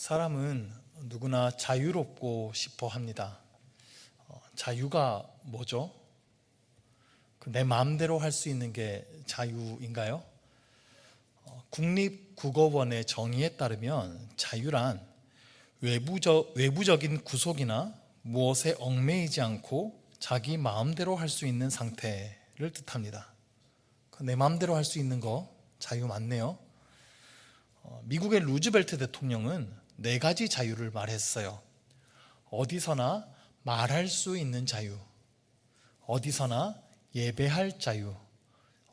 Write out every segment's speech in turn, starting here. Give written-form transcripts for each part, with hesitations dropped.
사람은 누구나 자유롭고 싶어 합니다. 자유가 뭐죠? 내 마음대로 할 수 있는 게 자유인가요? 국립국어원의 정의에 따르면 자유란 외부적인 구속이나 무엇에 얽매이지 않고 자기 마음대로 할 수 있는 상태를 뜻합니다. 내 마음대로 할 수 있는 거 자유 맞네요. 미국의 루즈벨트 대통령은 4가지 자유를 말했어요. 어디서나 말할 수 있는 자유, 어디서나 예배할 자유,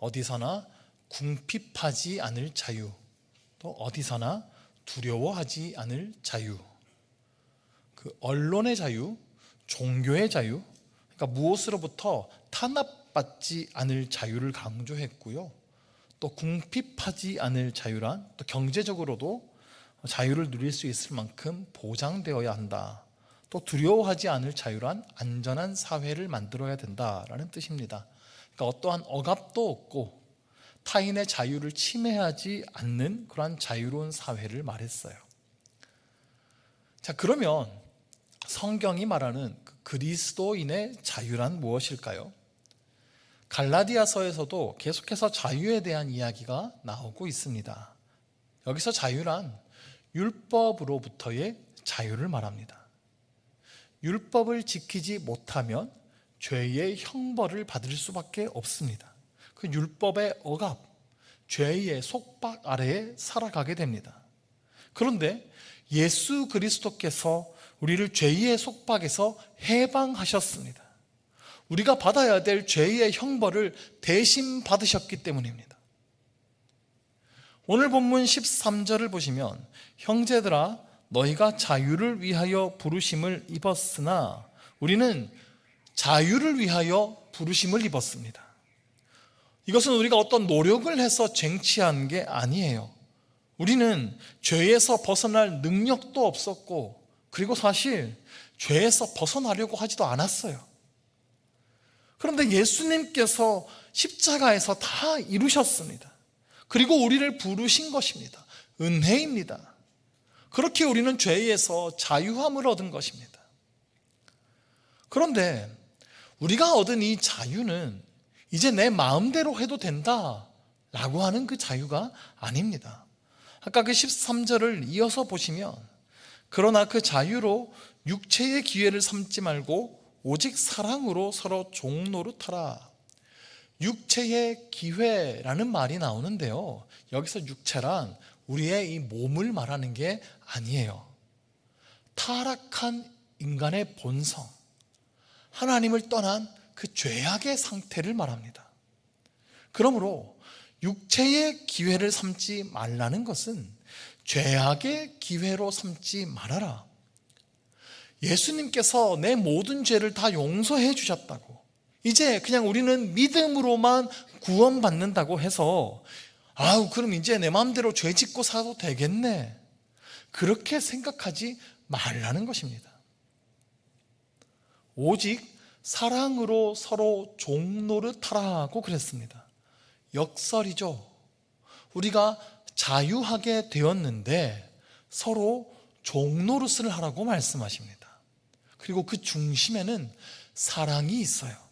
어디서나 궁핍하지 않을 자유, 또 어디서나 두려워하지 않을 자유. 언론의 자유, 종교의 자유, 그러니까 무엇으로부터 탄압받지 않을 자유를 강조했고요. 또 궁핍하지 않을 자유란 또 경제적으로도 자유를 누릴 수 있을 만큼 보장되어야 한다. 또 두려워하지 않을 자유란 안전한 사회를 만들어야 된다라는 뜻입니다. 그러니까 어떠한 억압도 없고 타인의 자유를 침해하지 않는 그러한 자유로운 사회를 말했어요. 자, 그러면 성경이 말하는 그리스도인의 자유란 무엇일까요? 갈라디아서에서도 계속해서 자유에 대한 이야기가 나오고 있습니다. 여기서 자유란 율법으로부터의 자유를 말합니다. 율법을 지키지 못하면 죄의 형벌을 받을 수밖에 없습니다. 그 율법의 억압, 죄의 속박 아래에 살아가게 됩니다. 그런데 예수 그리스도께서 우리를 죄의 속박에서 해방하셨습니다. 우리가 받아야 될 죄의 형벌을 대신 받으셨기 때문입니다. 오늘 본문 13절을 보시면 형제들아 너희가 자유를 위하여 부르심을 입었으나 우리는 자유를 위하여 부르심을 입었습니다. 이것은 우리가 어떤 노력을 해서 쟁취한 게 아니에요. 우리는 죄에서 벗어날 능력도 없었고 그리고 사실 죄에서 벗어나려고 하지도 않았어요. 그런데 예수님께서 십자가에서 다 이루셨습니다. 그리고 우리를 부르신 것입니다. 은혜입니다. 그렇게 우리는 죄에서 자유함을 얻은 것입니다. 그런데 우리가 얻은 이 자유는 이제 내 마음대로 해도 된다라고 하는 그 자유가 아닙니다. 아까 그 13절을 이어서 보시면 그러나 그 자유로 육체의 기회를 삼지 말고 오직 사랑으로 서로 종노릇하라. 육체의 기회라는 말이 나오는데요, 여기서 육체란 우리의 이 몸을 말하는 게 아니에요. 타락한 인간의 본성, 하나님을 떠난 그 죄악의 상태를 말합니다. 그러므로 육체의 기회를 삼지 말라는 것은 죄악의 기회로 삼지 말아라. 예수님께서 내 모든 죄를 다 용서해 주셨다고, 이제 그냥 우리는 믿음으로만 구원받는다고 해서 그럼 이제 내 마음대로 죄 짓고 살아도 되겠네, 그렇게 생각하지 말라는 것입니다. 오직 사랑으로 서로 종노릇하라고 그랬습니다. 역설이죠. 우리가 자유하게 되었는데 서로 종노릇을 하라고 말씀하십니다. 그리고 그 중심에는 사랑이 있어요.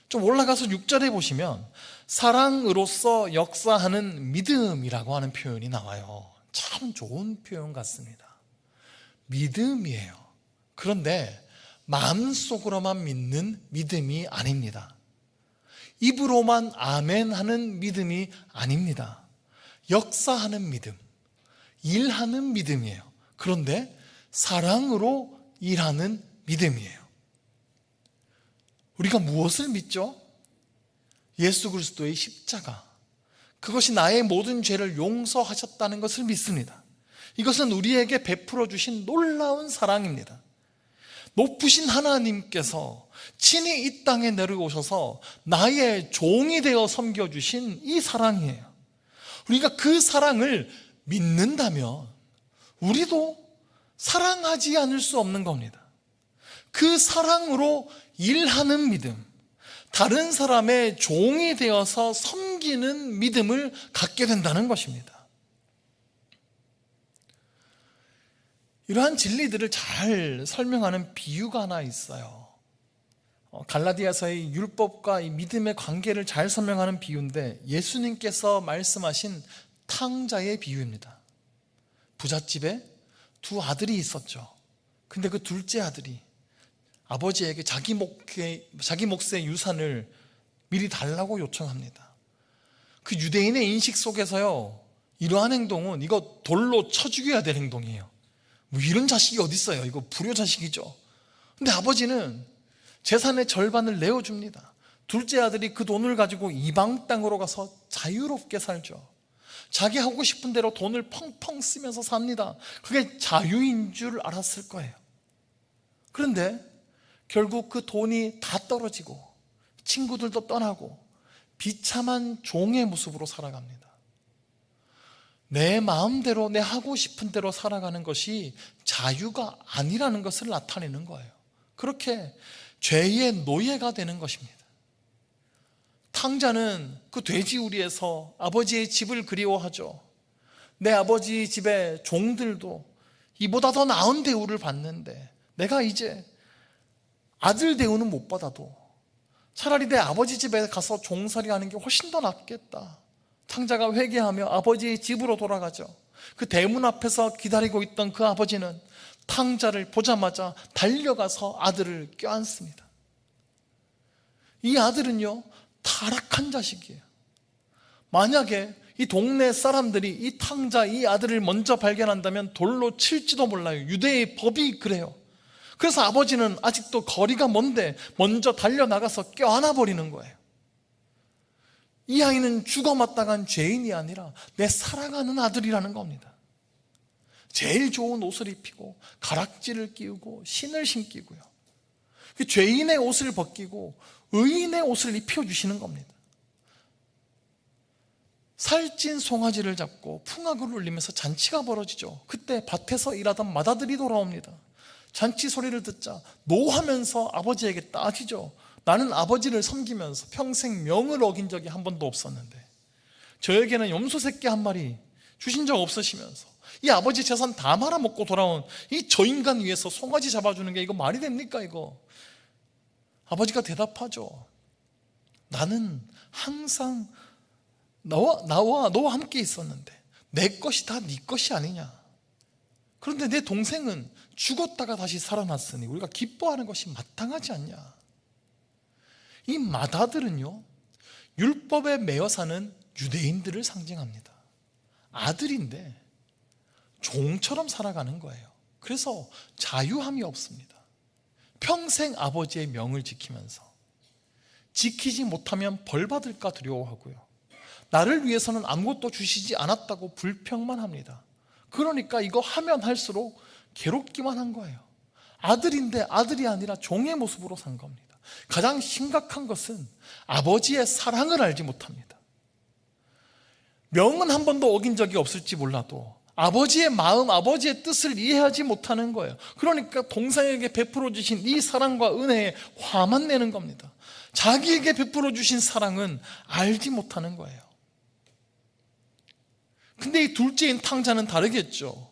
좀 올라가서 6절에 보시면 사랑으로서 역사하는 믿음이라고 하는 표현이 나와요. 참 좋은 표현 같습니다. 믿음이에요. 그런데 마음속으로만 믿는 믿음이 아닙니다. 입으로만 아멘 하는 믿음이 아닙니다. 역사하는 믿음, 일하는 믿음이에요. 그런데 사랑으로 일하는 믿음이에요. 우리가 무엇을 믿죠? 예수 그리스도의 십자가, 그것이 나의 모든 죄를 용서하셨다는 것을 믿습니다. 이것은 우리에게 베풀어 주신 놀라운 사랑입니다. 높으신 하나님께서 친히 이 땅에 내려오셔서 나의 종이 되어 섬겨주신 이 사랑이에요. 우리가 그 사랑을 믿는다면 우리도 사랑하지 않을 수 없는 겁니다. 그 사랑으로 일하는 믿음, 다른 사람의 종이 되어서 섬기는 믿음을 갖게 된다는 것입니다. 이러한 진리들을 잘 설명하는 비유가 하나 있어요. 갈라디아서의 율법과 이 믿음의 관계를 잘 설명하는 비유인데, 예수님께서 말씀하신 탕자의 비유입니다. 부잣집에 두 아들이 있었죠. 근데 그 둘째 아들이 아버지에게 자기 몫의 유산을 미리 달라고 요청합니다. 그 유대인의 인식 속에서요, 이러한 행동은 이거 돌로 쳐 죽여야 될 행동이에요. 뭐 이런 자식이 어디 있어요? 이거 불효 자식이죠. 근데 아버지는 재산의 절반을 내어줍니다. 둘째 아들이 그 돈을 가지고 이방 땅으로 가서 자유롭게 살죠. 자기 하고 싶은 대로 돈을 펑펑 쓰면서 삽니다. 그게 자유인 줄 알았을 거예요. 그런데 결국 그 돈이 다 떨어지고 친구들도 떠나고 비참한 종의 모습으로 살아갑니다. 내 마음대로, 내 하고 싶은 대로 살아가는 것이 자유가 아니라는 것을 나타내는 거예요. 그렇게 죄의 노예가 되는 것입니다. 탕자는 그 돼지우리에서 아버지의 집을 그리워하죠. 내 아버지 집의 종들도 이보다 더 나은 대우를 받는데 내가 이제 아들 대우는 못 받아도 차라리 내 아버지 집에 가서 종살이 하는 게 훨씬 더 낫겠다. 탕자가 회개하며 아버지의 집으로 돌아가죠. 그 대문 앞에서 기다리고 있던 그 아버지는 탕자를 보자마자 달려가서 아들을 껴안습니다. 이 아들은요, 타락한 자식이에요. 만약에 이 동네 사람들이 이 탕자, 이 아들을 먼저 발견한다면 돌로 칠지도 몰라요. 유대의 법이 그래요. 그래서 아버지는 아직도 거리가 먼데 먼저 달려나가서 껴안아 버리는 거예요. 이 아이는 죽어 마땅한 죄인이 아니라 내 사랑하는 아들이라는 겁니다. 제일 좋은 옷을 입히고 가락지를 끼우고 신을 신기고요, 죄인의 옷을 벗기고 의인의 옷을 입혀주시는 겁니다. 살찐 송아지를 잡고 풍악을 울리면서 잔치가 벌어지죠. 그때 밭에서 일하던 맏아들이 돌아옵니다. 잔치 소리를 듣자 노하면서 아버지에게 따지죠. 나는 아버지를 섬기면서 평생 명을 어긴 적이 한 번도 없었는데 저에게는 염소 새끼 한 마리 주신 적 없으시면서 이 아버지 재산 다 말아먹고 돌아온 이 저 인간 위해서 송아지 잡아주는 게 이거 말이 됩니까 이거? 아버지가 대답하죠. 나는 항상 너와 함께 있었는데 내 것이 다 네 것이 아니냐. 그런데 내 동생은 죽었다가 다시 살아났으니 우리가 기뻐하는 것이 마땅하지 않냐. 이 맏아들은요, 율법에 매여 사는 유대인들을 상징합니다. 아들인데 종처럼 살아가는 거예요. 그래서 자유함이 없습니다. 평생 아버지의 명을 지키면서 지키지 못하면 벌 받을까 두려워하고요, 나를 위해서는 아무것도 주시지 않았다고 불평만 합니다. 그러니까 이거 하면 할수록 괴롭기만 한 거예요. 아들인데 아들이 아니라 종의 모습으로 산 겁니다. 가장 심각한 것은 아버지의 사랑을 알지 못합니다. 명은 한 번도 어긴 적이 없을지 몰라도 아버지의 마음, 아버지의 뜻을 이해하지 못하는 거예요. 그러니까 동생에게 베풀어 주신 이 사랑과 은혜에 화만 내는 겁니다. 자기에게 베풀어 주신 사랑은 알지 못하는 거예요. 근데 이 둘째인 탕자는 다르겠죠.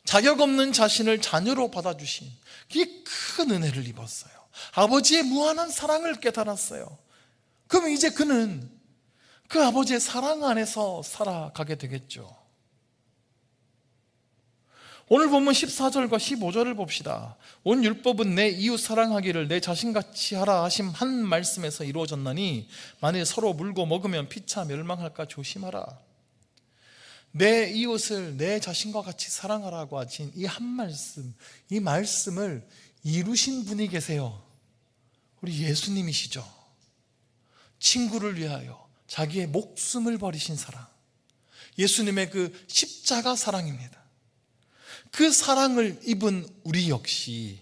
자격 없는 자신을 자녀로 받아주신 이 큰 은혜를 입었어요. 아버지의 무한한 사랑을 깨달았어요. 그럼 이제 그는 그 아버지의 사랑 안에서 살아가게 되겠죠. 오늘 본문 14절과 15절을 봅시다. 온 율법은 내 이웃 사랑하기를 내 자신같이 하라 하심 한 말씀에서 이루어졌나니 만일 서로 물고 먹으면 피차 멸망할까 조심하라. 내 이웃을 내 자신과 같이 사랑하라고 하신 이 한 말씀, 이 말씀을 이루신 분이 계세요. 우리 예수님이시죠. 친구를 위하여 자기의 목숨을 버리신 사랑, 예수님의 그 십자가 사랑입니다. 그 사랑을 입은 우리 역시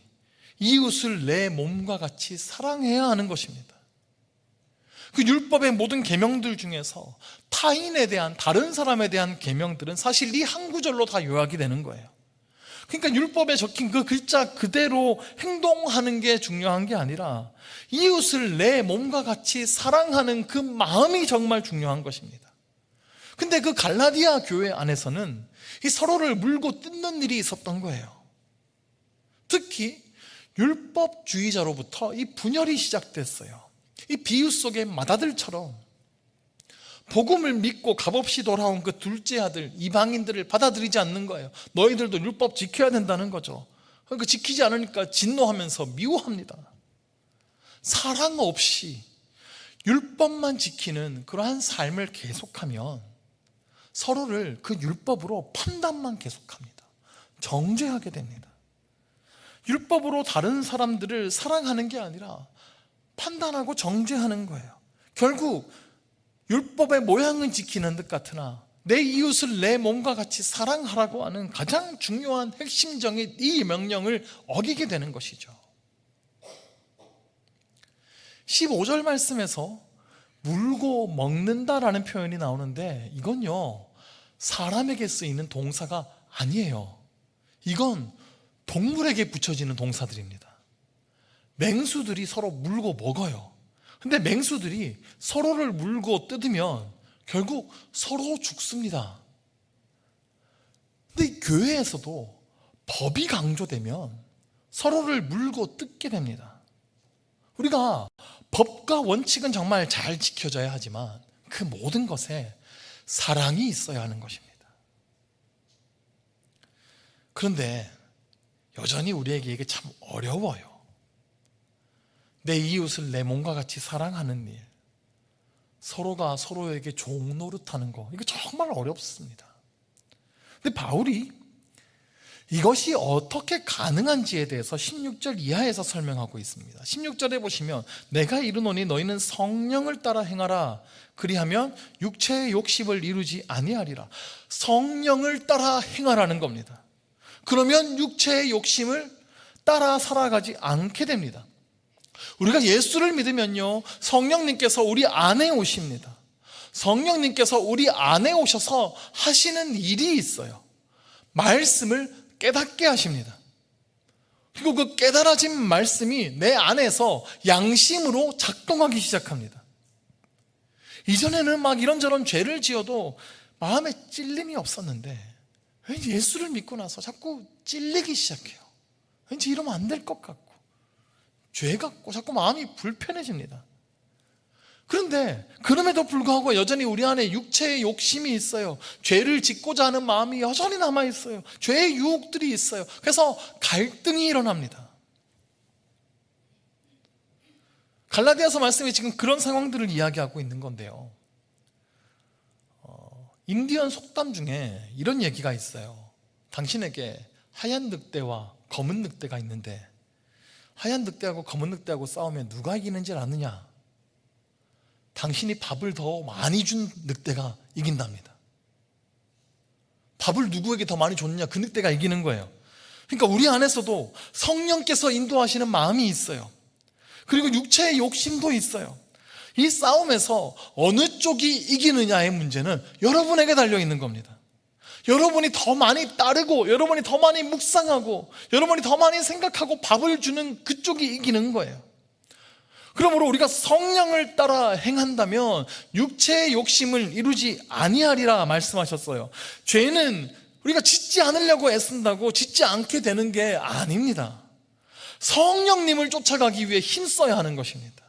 이웃을 내 몸과 같이 사랑해야 하는 것입니다. 그 율법의 모든 계명들 중에서 타인에 대한, 다른 사람에 대한 계명들은 사실 이 한 구절로 다 요약이 되는 거예요. 그러니까 율법에 적힌 그 글자 그대로 행동하는 게 중요한 게 아니라 이웃을 내 몸과 같이 사랑하는 그 마음이 정말 중요한 것입니다. 근데 그 갈라디아 교회 안에서는 이 서로를 물고 뜯는 일이 있었던 거예요. 특히 율법주의자로부터 이 분열이 시작됐어요. 이 비유 속의 마다들처럼 복음을 믿고 값없이 돌아온 그 둘째 아들 이방인들을 받아들이지 않는 거예요. 너희들도 율법 지켜야 된다는 거죠. 그러니까 지키지 않으니까 진노하면서 미워합니다. 사랑 없이 율법만 지키는 그러한 삶을 계속하면 서로를 그 율법으로 판단만 계속합니다. 정죄하게 됩니다. 율법으로 다른 사람들을 사랑하는 게 아니라 판단하고 정죄하는 거예요. 결국 율법의 모양은 지키는 듯 같으나 내 이웃을 내 몸과 같이 사랑하라고 하는 가장 중요한 핵심적인 이 명령을 어기게 되는 것이죠. 15절 말씀에서 물고 먹는다라는 표현이 나오는데 이건요, 사람에게 쓰이는 동사가 아니에요. 이건 동물에게 붙여지는 동사들입니다. 맹수들이 서로 물고 먹어요. 근데 맹수들이 서로를 물고 뜯으면 결국 서로 죽습니다. 근데 교회에서도 법이 강조되면 서로를 물고 뜯게 됩니다. 우리가 법과 원칙은 정말 잘 지켜져야 하지만 그 모든 것에 사랑이 있어야 하는 것입니다. 그런데 여전히 우리에게 이게 참 어려워요. 내 이웃을 내 몸과 같이 사랑하는 일, 서로가 서로에게 종 노릇하는 거, 이거 정말 어렵습니다. 근데 바울이 이것이 어떻게 가능한지에 대해서 16절 이하에서 설명하고 있습니다. 16절에 보시면 내가 이르노니 너희는 성령을 따라 행하라. 그리하면 육체의 욕심을 이루지 아니하리라. 성령을 따라 행하라는 겁니다. 그러면 육체의 욕심을 따라 살아가지 않게 됩니다. 우리가 예수를 믿으면요, 성령님께서 우리 안에 오십니다. 성령님께서 우리 안에 오셔서 하시는 일이 있어요. 말씀을 깨닫게 하십니다. 그리고 그 깨달아진 말씀이 내 안에서 양심으로 작동하기 시작합니다. 이전에는 막 이런저런 죄를 지어도 마음에 찔림이 없었는데 왠지 예수를 믿고 나서 자꾸 찔리기 시작해요. 왠지 이러면 안 될 것 같고 죄 같고 자꾸 마음이 불편해집니다. 그런데 그럼에도 불구하고 여전히 우리 안에 육체의 욕심이 있어요. 죄를 짓고자 하는 마음이 여전히 남아있어요. 죄의 유혹들이 있어요. 그래서 갈등이 일어납니다. 갈라디아서 말씀이 지금 그런 상황들을 이야기하고 있는 건데요, 인디언 속담 중에 이런 얘기가 있어요. 당신에게 하얀 늑대와 검은 늑대가 있는데 하얀 늑대하고 검은 늑대하고 싸우면 누가 이기는지 아느냐? 당신이 밥을 더 많이 준 늑대가 이긴답니다. 밥을 누구에게 더 많이 줬느냐, 그 늑대가 이기는 거예요. 그러니까 우리 안에서도 성령께서 인도하시는 마음이 있어요. 그리고 육체의 욕심도 있어요. 이 싸움에서 어느 쪽이 이기느냐의 문제는 여러분에게 달려있는 겁니다. 여러분이 더 많이 따르고 여러분이 더 많이 묵상하고 여러분이 더 많이 생각하고 밥을 주는 그쪽이 이기는 거예요. 그러므로 우리가 성령을 따라 행한다면 육체의 욕심을 이루지 아니하리라 말씀하셨어요. 죄는 우리가 짓지 않으려고 애쓴다고 짓지 않게 되는 게 아닙니다. 성령님을 쫓아가기 위해 힘써야 하는 것입니다.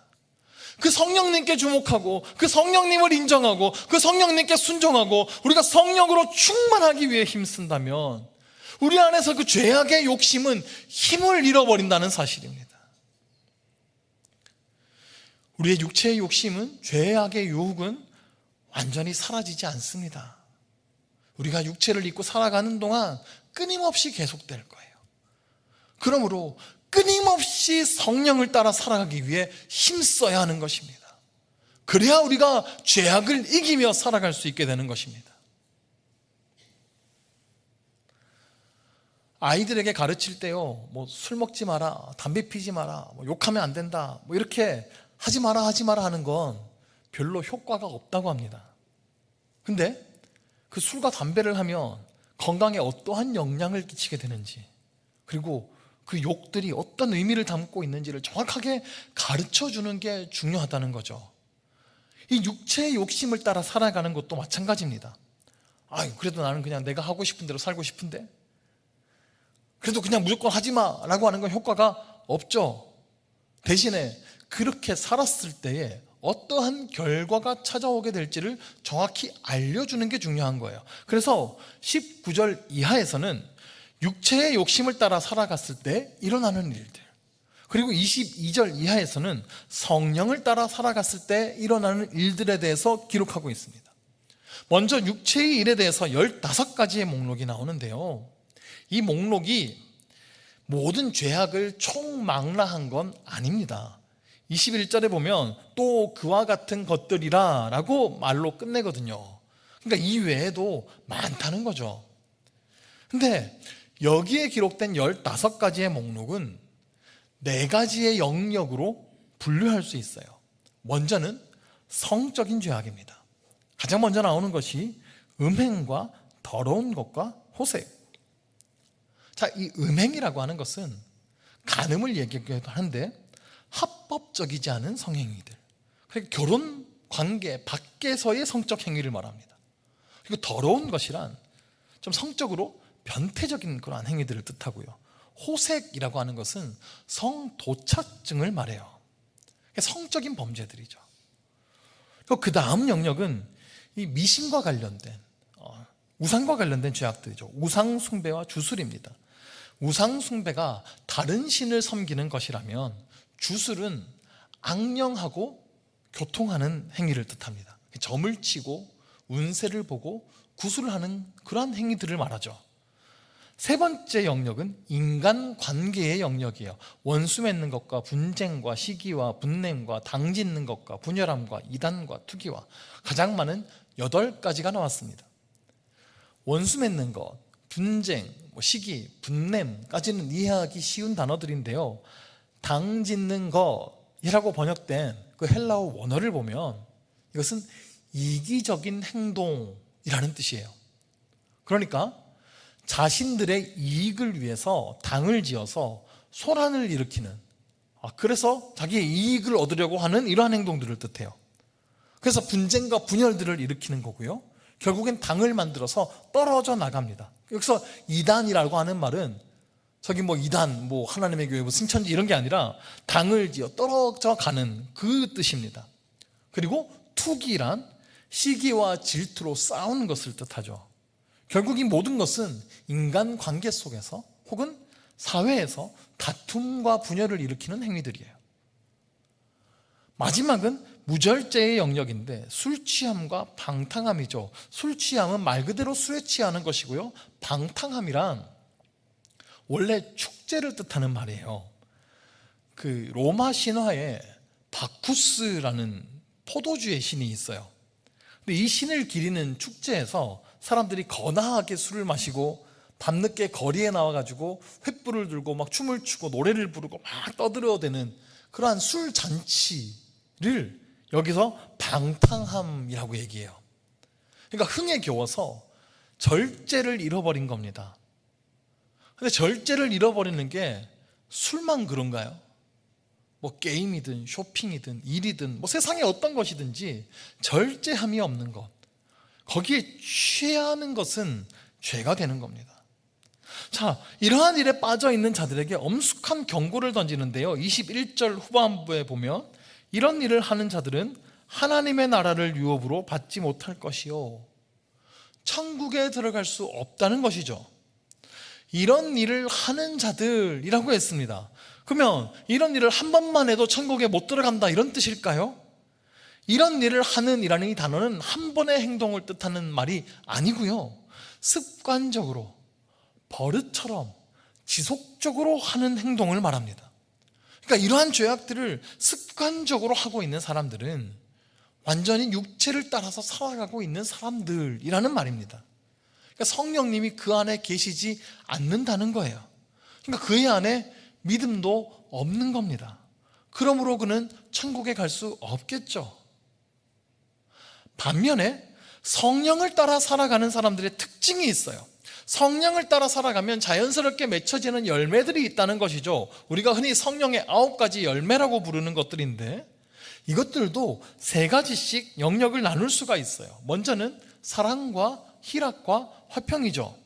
그 성령님께 주목하고 그 성령님을 인정하고 그 성령님께 순종하고 우리가 성령으로 충만하기 위해 힘쓴다면 우리 안에서 그 죄악의 욕심은 힘을 잃어버린다는 사실입니다. 우리의 육체의 욕심은, 죄악의 유혹은 완전히 사라지지 않습니다. 우리가 육체를 입고 살아가는 동안 끊임없이 계속될 거예요. 그러므로 끊임없이 성령을 따라 살아가기 위해 힘써야 하는 것입니다. 그래야 우리가 죄악을 이기며 살아갈 수 있게 되는 것입니다. 아이들에게 가르칠 때요, 술 먹지 마라, 담배 피지 마라, 욕하면 안 된다, 이렇게 하지 마라 하는 건 별로 효과가 없다고 합니다. 근데 그 술과 담배를 하면 건강에 어떠한 영향을 끼치게 되는지, 그리고 그 욕들이 어떤 의미를 담고 있는지를 정확하게 가르쳐 주는 게 중요하다는 거죠. 이 육체의 욕심을 따라 살아가는 것도 마찬가지입니다. 그래도 나는 그냥 내가 하고 싶은 대로 살고 싶은데, 그래도 그냥 무조건 하지 마라고 하는 건 효과가 없죠. 대신에 그렇게 살았을 때에 어떠한 결과가 찾아오게 될지를 정확히 알려주는 게 중요한 거예요. 그래서 19절 이하에서는 육체의 욕심을 따라 살아갔을 때 일어나는 일들, 그리고 22절 이하에서는 성령을 따라 살아갔을 때 일어나는 일들에 대해서 기록하고 있습니다. 먼저 육체의 일에 대해서 15가지의 목록이 나오는데요, 이 목록이 모든 죄악을 총망라한 건 아닙니다. 21절에 보면 또 그와 같은 것들이라 라고 말로 끝내거든요. 그러니까 이 외에도 많다는 거죠. 근데 여기에 기록된 15가지의 목록은 4가지의 영역으로 분류할 수 있어요. 먼저는 성적인 죄악입니다. 가장 먼저 나오는 것이 음행과 더러운 것과 호색. 자, 이 음행이라고 하는 것은 간음을 얘기하기도 하는데 합법적이지 않은 성행위들, 그러니까 결혼 관계 밖에서의 성적 행위를 말합니다. 그리고 더러운 것이란 좀 성적으로 변태적인 그런 행위들을 뜻하고요, 호색이라고 하는 것은 성도착증을 말해요. 성적인 범죄들이죠. 그리고 그 다음 영역은 이 미신과 관련된, 우상과 관련된 죄악들이죠. 우상 숭배와 주술입니다. 우상 숭배가 다른 신을 섬기는 것이라면 주술은 악령하고 교통하는 행위를 뜻합니다. 점을 치고 운세를 보고 구술을 하는 그러한 행위들을 말하죠. 세 번째 영역은 인간관계의 영역이에요. 원수 맺는 것과 분쟁과 시기와 분냄과 당 짓는 것과 분열함과 이단과 투기와, 가장 많은 8가지가 나왔습니다. 원수 맺는 것, 분쟁, 시기, 분냄까지는 이해하기 쉬운 단어들인데요, 당 짓는 것이라고 번역된 그 헬라어 원어를 보면 이것은 이기적인 행동이라는 뜻이에요. 그러니까 자신들의 이익을 위해서 당을 지어서 소란을 일으키는, 그래서 자기의 이익을 얻으려고 하는 이러한 행동들을 뜻해요. 그래서 분쟁과 분열들을 일으키는 거고요, 결국엔 당을 만들어서 떨어져 나갑니다. 여기서 이단이라고 하는 말은 저기 이단, 하나님의 교회, 승천지 이런 게 아니라 당을 지어 떨어져 가는 그 뜻입니다. 그리고 투기란 시기와 질투로 싸우는 것을 뜻하죠. 결국 이 모든 것은 인간 관계 속에서 혹은 사회에서 다툼과 분열을 일으키는 행위들이에요. 마지막은 무절제의 영역인데 술 취함과 방탕함이죠. 술 취함은 말 그대로 술에 취하는 것이고요, 방탕함이란 원래 축제를 뜻하는 말이에요. 그 로마 신화에 바쿠스라는 포도주의 신이 있어요. 근데 이 신을 기리는 축제에서 사람들이 거나하게 술을 마시고 밤늦게 거리에 나와가지고 횃불을 들고 막 춤을 추고 노래를 부르고 막 떠들어대는 그러한 술 잔치를 여기서 방탕함이라고 얘기해요. 그러니까 흥에 겨워서 절제를 잃어버린 겁니다. 근데 절제를 잃어버리는 게 술만 그런가요? 게임이든 쇼핑이든 일이든 세상에 어떤 것이든지 절제함이 없는 것, 거기에 취하는 것은 죄가 되는 겁니다. 자, 이러한 일에 빠져 있는 자들에게 엄숙한 경고를 던지는데요, 21절 후반부에 보면 이런 일을 하는 자들은 하나님의 나라를 유업으로 받지 못할 것이요, 천국에 들어갈 수 없다는 것이죠. 이런 일을 하는 자들이라고 했습니다. 그러면 이런 일을 한 번만 해도 천국에 못 들어간다, 이런 뜻일까요? 이런 일을 하는 이라는 이 단어는 한 번의 행동을 뜻하는 말이 아니고요, 습관적으로 버릇처럼 지속적으로 하는 행동을 말합니다. 그러니까 이러한 죄악들을 습관적으로 하고 있는 사람들은 완전히 육체를 따라서 살아가고 있는 사람들이라는 말입니다. 그러니까 성령님이 그 안에 계시지 않는다는 거예요. 그러니까 그의 안에 믿음도 없는 겁니다. 그러므로 그는 천국에 갈 수 없겠죠. 반면에 성령을 따라 살아가는 사람들의 특징이 있어요. 성령을 따라 살아가면 자연스럽게 맺혀지는 열매들이 있다는 것이죠. 우리가 흔히 성령의 9가지 열매라고 부르는 것들인데 이것들도 3가지씩 영역을 나눌 수가 있어요. 먼저는 사랑과 희락과 화평이죠.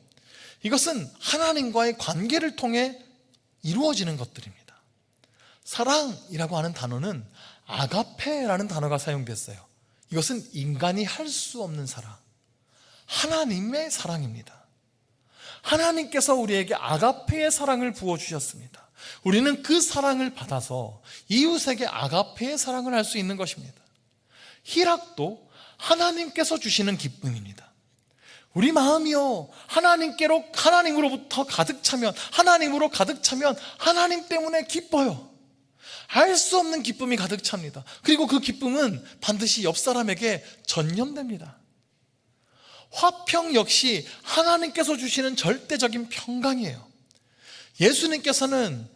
이것은 하나님과의 관계를 통해 이루어지는 것들입니다. 사랑이라고 하는 단어는 아가페라는 단어가 사용됐어요. 이것은 인간이 할 수 없는 사랑, 하나님의 사랑입니다. 하나님께서 우리에게 아가페의 사랑을 부어주셨습니다. 우리는 그 사랑을 받아서 이웃에게 아가페의 사랑을 할 수 있는 것입니다. 희락도 하나님께서 주시는 기쁨입니다. 우리 마음이요 하나님으로부터 가득 차면, 하나님으로 가득 차면 하나님 때문에 기뻐요. 알 수 없는 기쁨이 가득 찹니다. 그리고 그 기쁨은 반드시 옆 사람에게 전염됩니다. 화평 역시 하나님께서 주시는 절대적인 평강이에요. 예수님께서는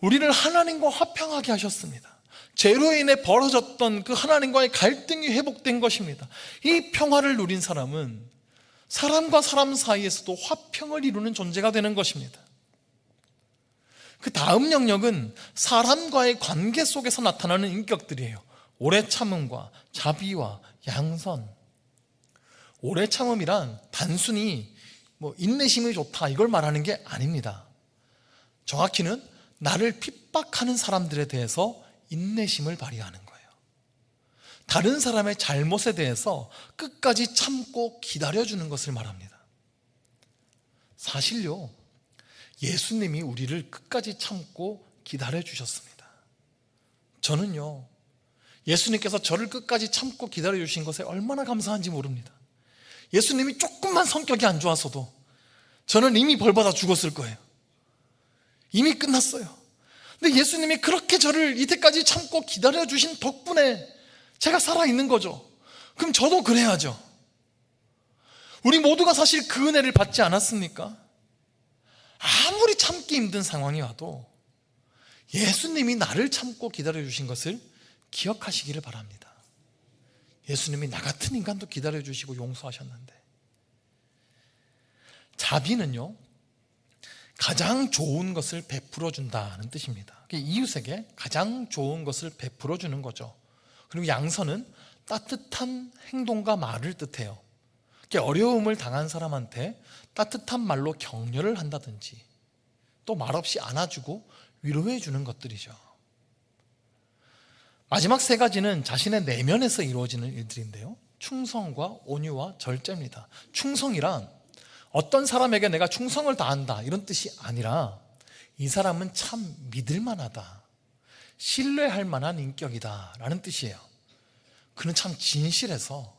우리를 하나님과 화평하게 하셨습니다. 죄로 인해 벌어졌던 그 하나님과의 갈등이 회복된 것입니다. 이 평화를 누린 사람은 사람과 사람 사이에서도 화평을 이루는 존재가 되는 것입니다. 그 다음 영역은 사람과의 관계 속에서 나타나는 인격들이에요. 오래 참음과 자비와 양선. 오래 참음이란 단순히 인내심이 좋다 이걸 말하는 게 아닙니다. 정확히는 나를 핍박하는 사람들에 대해서 인내심을 발휘하는 거예요. 다른 사람의 잘못에 대해서 끝까지 참고 기다려주는 것을 말합니다. 사실요, 예수님이 우리를 끝까지 참고 기다려주셨습니다. 저는요, 예수님께서 저를 끝까지 참고 기다려주신 것에 얼마나 감사한지 모릅니다. 예수님이 조금만 성격이 안 좋았어도 저는 이미 벌받아 죽었을 거예요. 이미 끝났어요. 근데 예수님이 그렇게 저를 이때까지 참고 기다려주신 덕분에 제가 살아있는 거죠. 그럼 저도 그래야죠. 우리 모두가 사실 그 은혜를 받지 않았습니까? 아무리 참기 힘든 상황이 와도 예수님이 나를 참고 기다려주신 것을 기억하시기를 바랍니다. 예수님이 나 같은 인간도 기다려주시고 용서하셨는데, 자비는요, 가장 좋은 것을 베풀어 준다는 뜻입니다. 이웃에게 가장 좋은 것을 베풀어 주는 거죠. 그리고 양선은 따뜻한 행동과 말을 뜻해요. 어려움을 당한 사람한테 따뜻한 말로 격려를 한다든지, 또 말없이 안아주고 위로해 주는 것들이죠. 마지막 세 가지는 자신의 내면에서 이루어지는 일들인데요, 충성과 온유와 절제입니다. 충성이란 어떤 사람에게 내가 충성을 다한다 이런 뜻이 아니라 이 사람은 참 믿을 만하다, 신뢰할 만한 인격이다 라는 뜻이에요. 그는 참 진실해서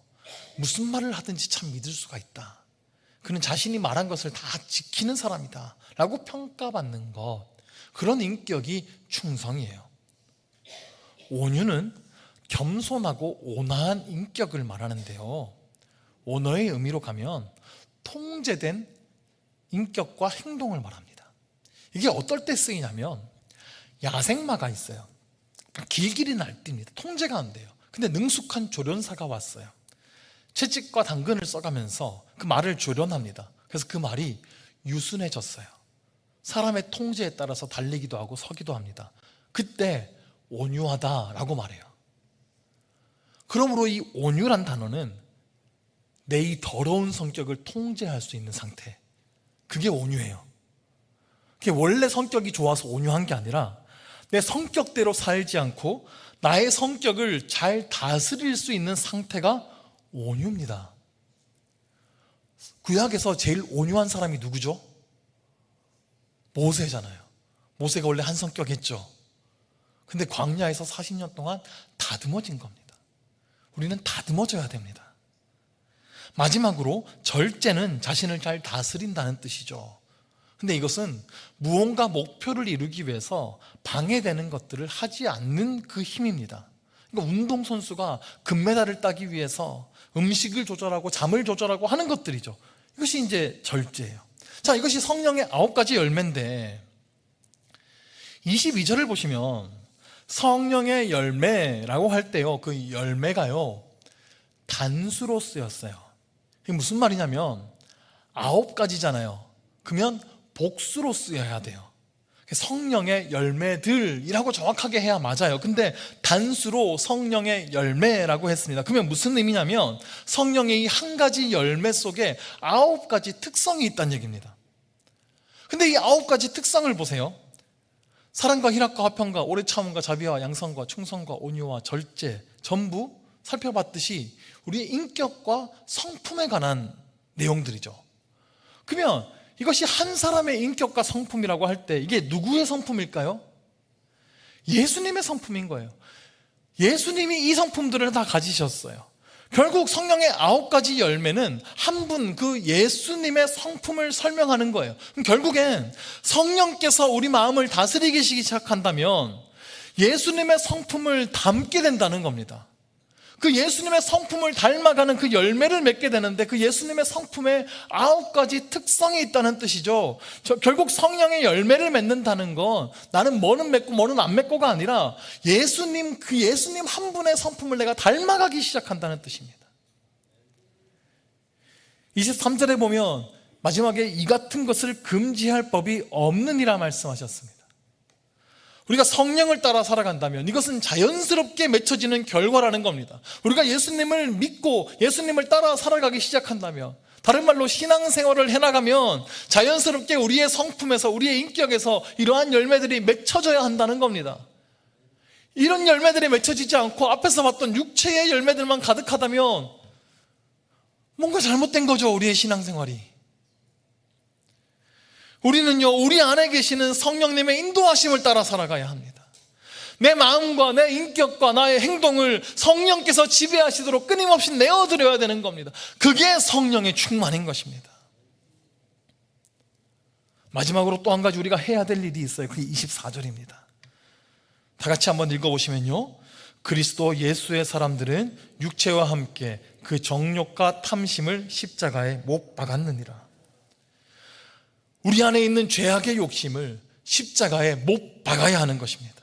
무슨 말을 하든지 참 믿을 수가 있다, 그는 자신이 말한 것을 다 지키는 사람이다 라고 평가받는 것, 그런 인격이 충성이에요. 온유는 겸손하고 온화한 인격을 말하는데요, 온어의 의미로 가면 통제된 인격과 행동을 말합니다. 이게 어떨 때 쓰이냐면, 야생마가 있어요. 길길이 날뛰니다. 통제가 안 돼요. 근데 능숙한 조련사가 왔어요. 채찍과 당근을 써가면서 그 말을 조련합니다. 그래서 그 말이 유순해졌어요. 사람의 통제에 따라서 달리기도 하고 서기도 합니다. 그때 온유하다라고 말해요. 그러므로 이 온유란 단어는 내 이 더러운 성격을 통제할 수 있는 상태, 그게 온유예요. 그게 원래 성격이 좋아서 온유한 게 아니라 내 성격대로 살지 않고 나의 성격을 잘 다스릴 수 있는 상태가 온유입니다. 구약에서 제일 온유한 사람이 누구죠? 모세잖아요. 모세가 원래 한 성격했죠. 근데 광야에서 40년 동안 다듬어진 겁니다. 우리는 다듬어져야 됩니다. 마지막으로 절제는 자신을 잘 다스린다는 뜻이죠. 근데 이것은 무언가 목표를 이루기 위해서 방해되는 것들을 하지 않는 그 힘입니다. 그러니까 운동선수가 금메달을 따기 위해서 음식을 조절하고 잠을 조절하고 하는 것들이죠. 이것이 이제 절제예요. 자, 이것이 성령의 9가지 열매인데 22절을 보시면 성령의 열매라고 할 때요, 그 열매가요 단수로 쓰였어요. 이게 무슨 말이냐면 9가지잖아요. 그러면 복수로 쓰여야 돼요. 성령의 열매들이라고 정확하게 해야 맞아요. 근데 단수로 성령의 열매라고 했습니다. 그러면 무슨 의미냐면 성령의 이 한 가지 열매 속에 9가지 특성이 있다는 얘기입니다. 근데 이 9가지 특성을 보세요. 사랑과 희락과 화평과 오래 참음과 자비와 양선과 충성과 온유와 절제, 전부 살펴봤듯이 우리의 인격과 성품에 관한 내용들이죠. 그러면 이것이 한 사람의 인격과 성품이라고 할 때 이게 누구의 성품일까요? 예수님의 성품인 거예요. 예수님이 이 성품들을 다 가지셨어요. 결국 성령의 9가지 열매는 한 분 그 예수님의 성품을 설명하는 거예요. 그럼 결국엔 성령께서 우리 마음을 다스리기 시작한다면 예수님의 성품을 담게 된다는 겁니다. 그 예수님의 성품을 닮아가는 그 열매를 맺게 되는데 그 예수님의 성품에 9가지 특성이 있다는 뜻이죠. 결국 성령의 열매를 맺는다는 건 나는 뭐는 맺고 뭐는 안 맺고가 아니라 예수님 한 분의 성품을 내가 닮아가기 시작한다는 뜻입니다. 23절에 보면 마지막에 이 같은 것을 금지할 법이 없느니라 말씀하셨습니다. 우리가 성령을 따라 살아간다면 이것은 자연스럽게 맺혀지는 결과라는 겁니다. 우리가 예수님을 믿고 예수님을 따라 살아가기 시작한다면, 다른 말로 신앙생활을 해나가면 자연스럽게 우리의 성품에서, 우리의 인격에서 이러한 열매들이 맺혀져야 한다는 겁니다. 이런 열매들이 맺혀지지 않고 앞에서 봤던 육체의 열매들만 가득하다면 뭔가 잘못된 거죠, 우리의 신앙생활이. 우리는요, 우리 안에 계시는 성령님의 인도하심을 따라 살아가야 합니다. 내 마음과 내 인격과 나의 행동을 성령께서 지배하시도록 끊임없이 내어드려야 되는 겁니다. 그게 성령의 충만인 것입니다. 마지막으로 또 한 가지 우리가 해야 될 일이 있어요. 그게 24절입니다. 다 같이 한번 읽어보시면요, 그리스도 예수의 사람들은 육체와 함께 그 정욕과 탐심을 십자가에 못 박았느니라. 우리 안에 있는 죄악의 욕심을 십자가에 못 박아야 하는 것입니다.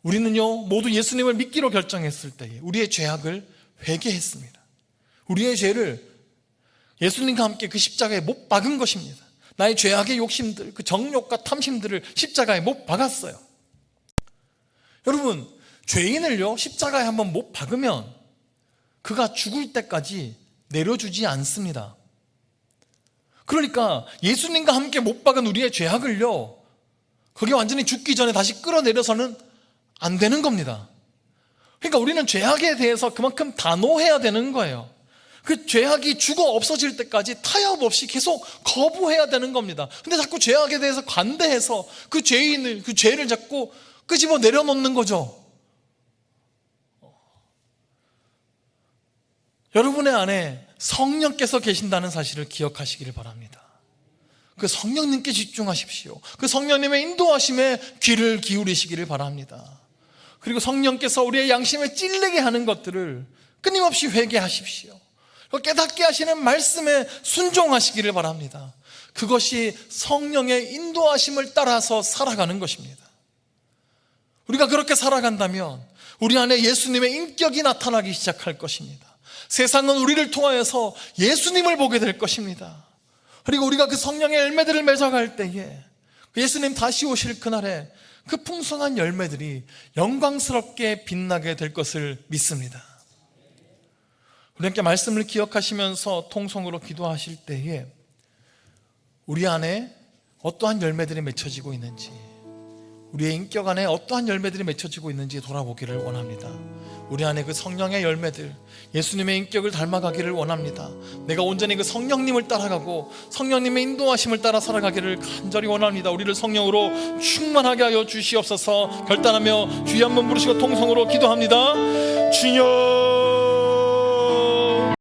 우리는요, 모두 예수님을 믿기로 결정했을 때에 우리의 죄악을 회개했습니다. 우리의 죄를 예수님과 함께 그 십자가에 못 박은 것입니다. 나의 죄악의 욕심들, 그 정욕과 탐심들을 십자가에 못 박았어요. 여러분, 죄인을요, 십자가에 한번 못 박으면 그가 죽을 때까지 내려주지 않습니다. 그러니까 예수님과 함께 못 박은 우리의 죄악을요, 그게 완전히 죽기 전에 다시 끌어내려서는 안 되는 겁니다. 그러니까 우리는 죄악에 대해서 그만큼 단호해야 되는 거예요. 그 죄악이 죽어 없어질 때까지 타협 없이 계속 거부해야 되는 겁니다. 근데 자꾸 죄악에 대해서 관대해서 그 죄를 자꾸 끄집어 내려놓는 거죠. 여러분의 안에 성령께서 계신다는 사실을 기억하시기를 바랍니다. 그 성령님께 집중하십시오. 그 성령님의 인도하심에 귀를 기울이시기를 바랍니다. 그리고 성령께서 우리의 양심에 찔리게 하는 것들을 끊임없이 회개하십시오. 깨닫게 하시는 말씀에 순종하시기를 바랍니다. 그것이 성령의 인도하심을 따라서 살아가는 것입니다. 우리가 그렇게 살아간다면 우리 안에 예수님의 인격이 나타나기 시작할 것입니다. 세상은 우리를 통하여서 예수님을 보게 될 것입니다. 그리고 우리가 그 성령의 열매들을 맺어갈 때에 예수님 다시 오실 그날에 그 풍성한 열매들이 영광스럽게 빛나게 될 것을 믿습니다. 우리 함께 말씀을 기억하시면서 통성으로 기도하실 때에 우리 안에 어떠한 열매들이 맺혀지고 있는지, 우리의 인격 안에 어떠한 열매들이 맺혀지고 있는지 돌아보기를 원합니다. 우리 안에 그 성령의 열매들, 예수님의 인격을 닮아가기를 원합니다. 내가 온전히 그 성령님을 따라가고 성령님의 인도하심을 따라 살아가기를 간절히 원합니다. 우리를 성령으로 충만하게 하여 주시옵소서. 결단하며 주여 한번 부르시고 통성으로 기도합니다. 주여